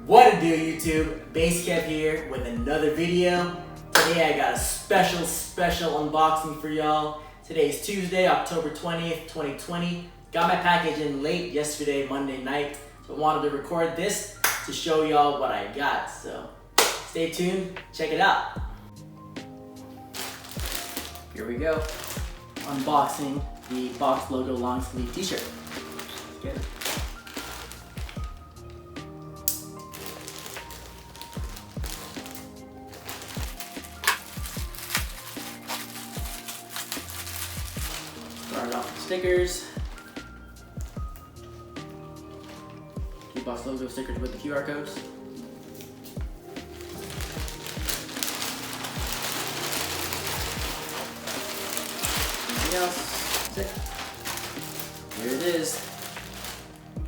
What it do, YouTube? Basecamp here with another video. Today I got a special unboxing for y'all. Today is Tuesday, October 20th, 2020. Got my package in late yesterday, Monday night. So I wanted to record this to show y'all what I got. So stay tuned, check it out. Here we go. Unboxing the Box Logo long sleeve t-shirt. Let's get it. Start off with stickers. Box Logo stickers with the QR codes. Anything else? That's it. Here it is.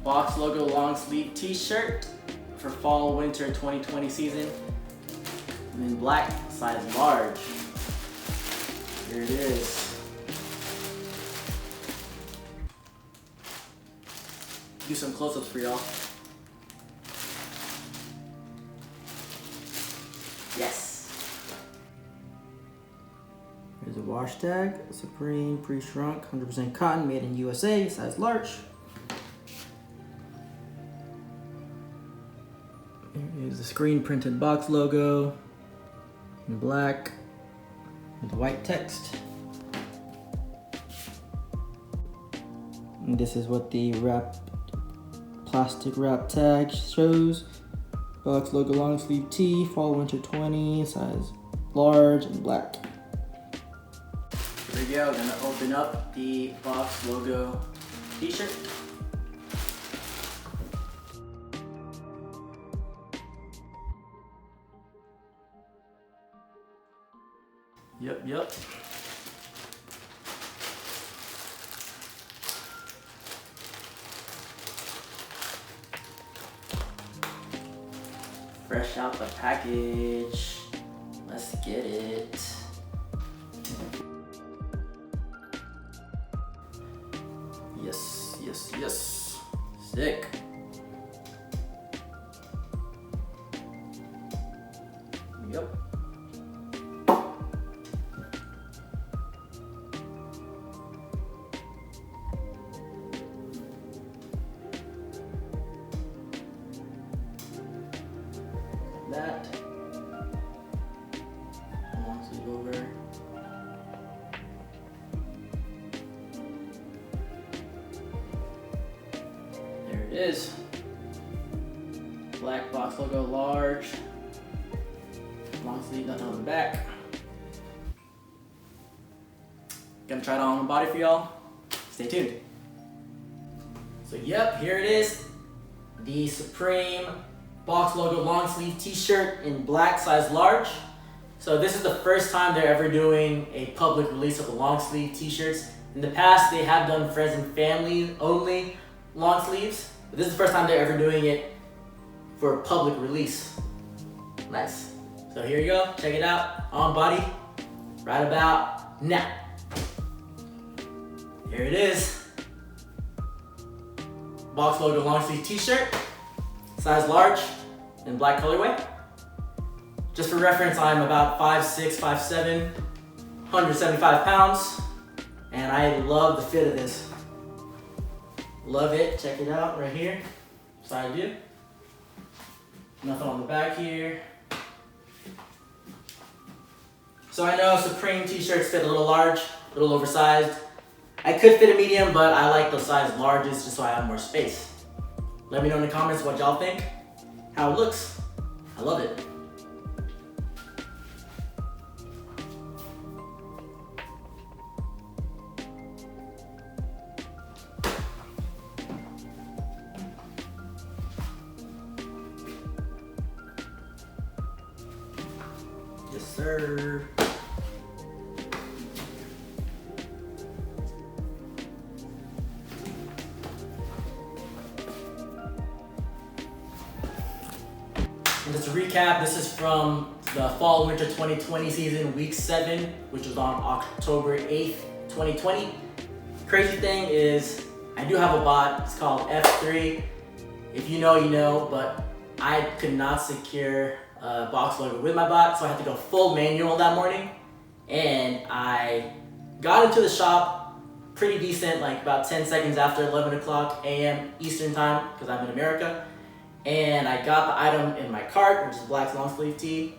Box Logo long sleeve t-shirt for fall winter 2020 season. And in black, size large. Here it is. Do some close-ups for y'all. Yes. Here's a wash tag. Supreme pre-shrunk, 100% cotton, made in USA, size large. Here is the screen printed box logo in black with white text. And this is what the plastic wrap tag shows. Box Logo long sleeve tee, fall winter 20, size large and black. Here we go, gonna open up the Box Logo t-shirt. Yep. Fresh out the package. Let's get it. Yes. Sick. Yep. That. Long sleeve over. There it is. Black Box Logo large. Long sleeve, nothing on the back. Gonna try it on the body for y'all. Stay tuned. So yep, here it is. The Supreme Box Logo long sleeve t-shirt in black, size large. So this is the first time they're ever doing a public release of the long sleeve t-shirts. In the past, they have done friends and family only long sleeves, but this is the first time they're ever doing it for a public release. Nice. So here you go, check it out, on body, right about now. Here it is. Box Logo long sleeve t-shirt. Size large in black colorway. Just for reference, I'm about 5'6", 5'7", 175 pounds, and I love the fit of this. Love it, check it out right here, side view. Nothing on the back here. So I know Supreme t-shirts fit a little large, a little oversized. I could fit a medium, but I like the size larges just so I have more space. Let me know in the comments what y'all think, how it looks. I love it. Yes, sir. And just to recap, this is from the fall winter 2020 season, week 7, which was on October 8th, 2020. Crazy thing is, I do have a bot. It's called F3. If you know, you know, but I could not secure a box logo with my bot, so I had to go full manual that morning. And I got into the shop pretty decent, like about 10 seconds after 11 o'clock AM Eastern time, because I'm in America. And I got the item in my cart, which is black long sleeve tee.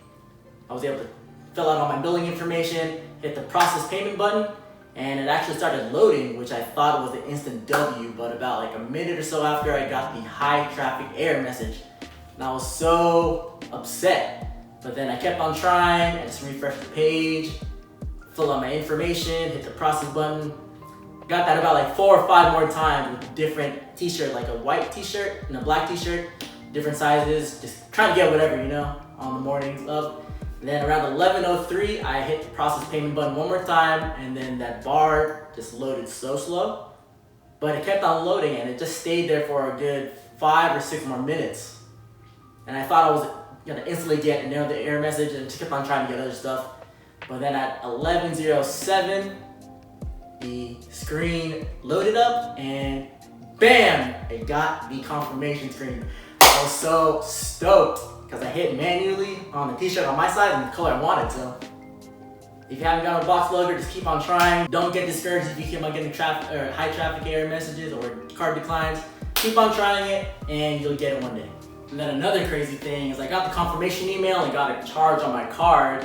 I was able to fill out all my billing information, hit the process payment button, and it actually started loading, which I thought was an instant W, but about like a minute or so after, I got the high traffic error message. And I was so upset. But then I kept on trying, I just refreshed the page, fill out my information, hit the process button. Got that about like 4 or 5 more times with different t-shirt, like a white t-shirt and a black t-shirt, different sizes, just trying to get whatever, you know, on the mornings of. And then around 11:03, I hit the process payment button one more time, and then that bar just loaded so slow. But it kept on loading, and it just stayed there for a good 5 or 6 more minutes. And I thought I was gonna instantly get another error message, and just kept on trying to get other stuff. But then at 11:07, the screen loaded up, and bam! It got the confirmation screen. I was so stoked because I hit manually on the t-shirt on my side and the color I wanted. So if you haven't got a box logo, just keep on trying. Don't get discouraged if you keep on getting high traffic error messages or card declines. Keep on trying it and you'll get it one day. And then another crazy thing is I got the confirmation email and got a charge on my card.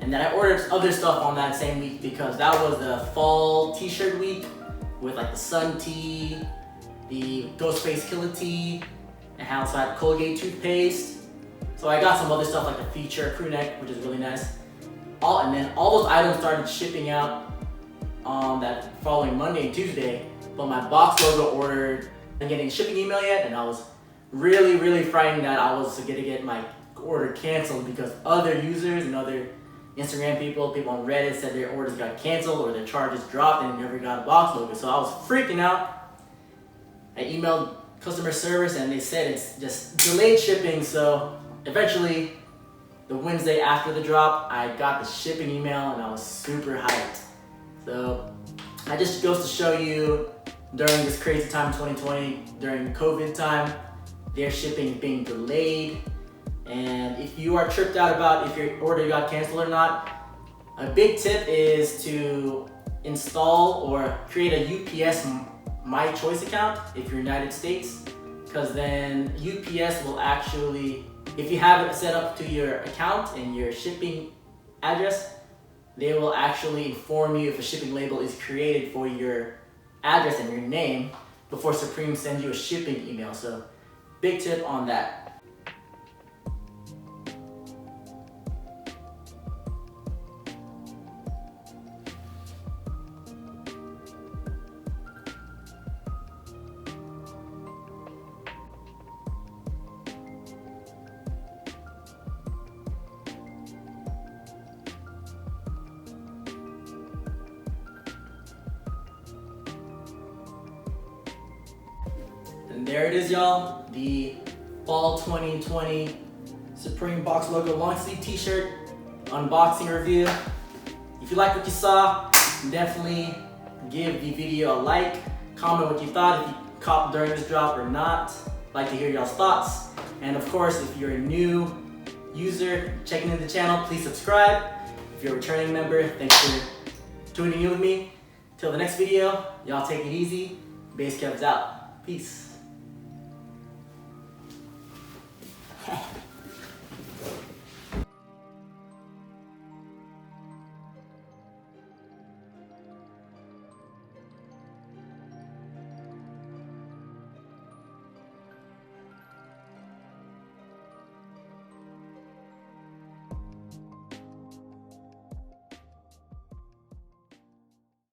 And then I ordered other stuff on that same week because that was the fall t-shirt week with like the sun tee, the Ghostface Killer tee, and I also had Colgate toothpaste. So I got some other stuff like the feature crew neck, which is really nice. And then all those items started shipping out on that following Monday and Tuesday, but my box logo ordered and getting shipping email yet, and I was really frightened that I was gonna get my order canceled because other users and other Instagram people on Reddit said their orders got canceled or their charges dropped and never got a box logo. So I was freaking out. I emailed customer service and they said it's just delayed shipping. So eventually, the Wednesday after the drop, I got the shipping email and I was super hyped. So that just goes to show you during this crazy time 2020, during COVID time, their shipping is being delayed. And if you are tripped out about if your order got canceled or not, a big tip is to install or create a UPS My Choice account if you're United States, because then UPS will actually, if you have it set up to your account and your shipping address, they will actually inform you if a shipping label is created for your address and your name before Supreme sends you a shipping email. So big tip on that. And there it is, y'all, the fall 2020 Supreme box logo long sleeve t-shirt unboxing review. If you like what you saw, definitely give the video a like, comment what you thought, if you caught during this drop or not. I'd like to hear y'all's thoughts. And of course, if you're a new user checking in the channel, please subscribe. If you're a returning member, thanks for tuning in with me. Till the next video, y'all take it easy. Base Kev's out. Peace.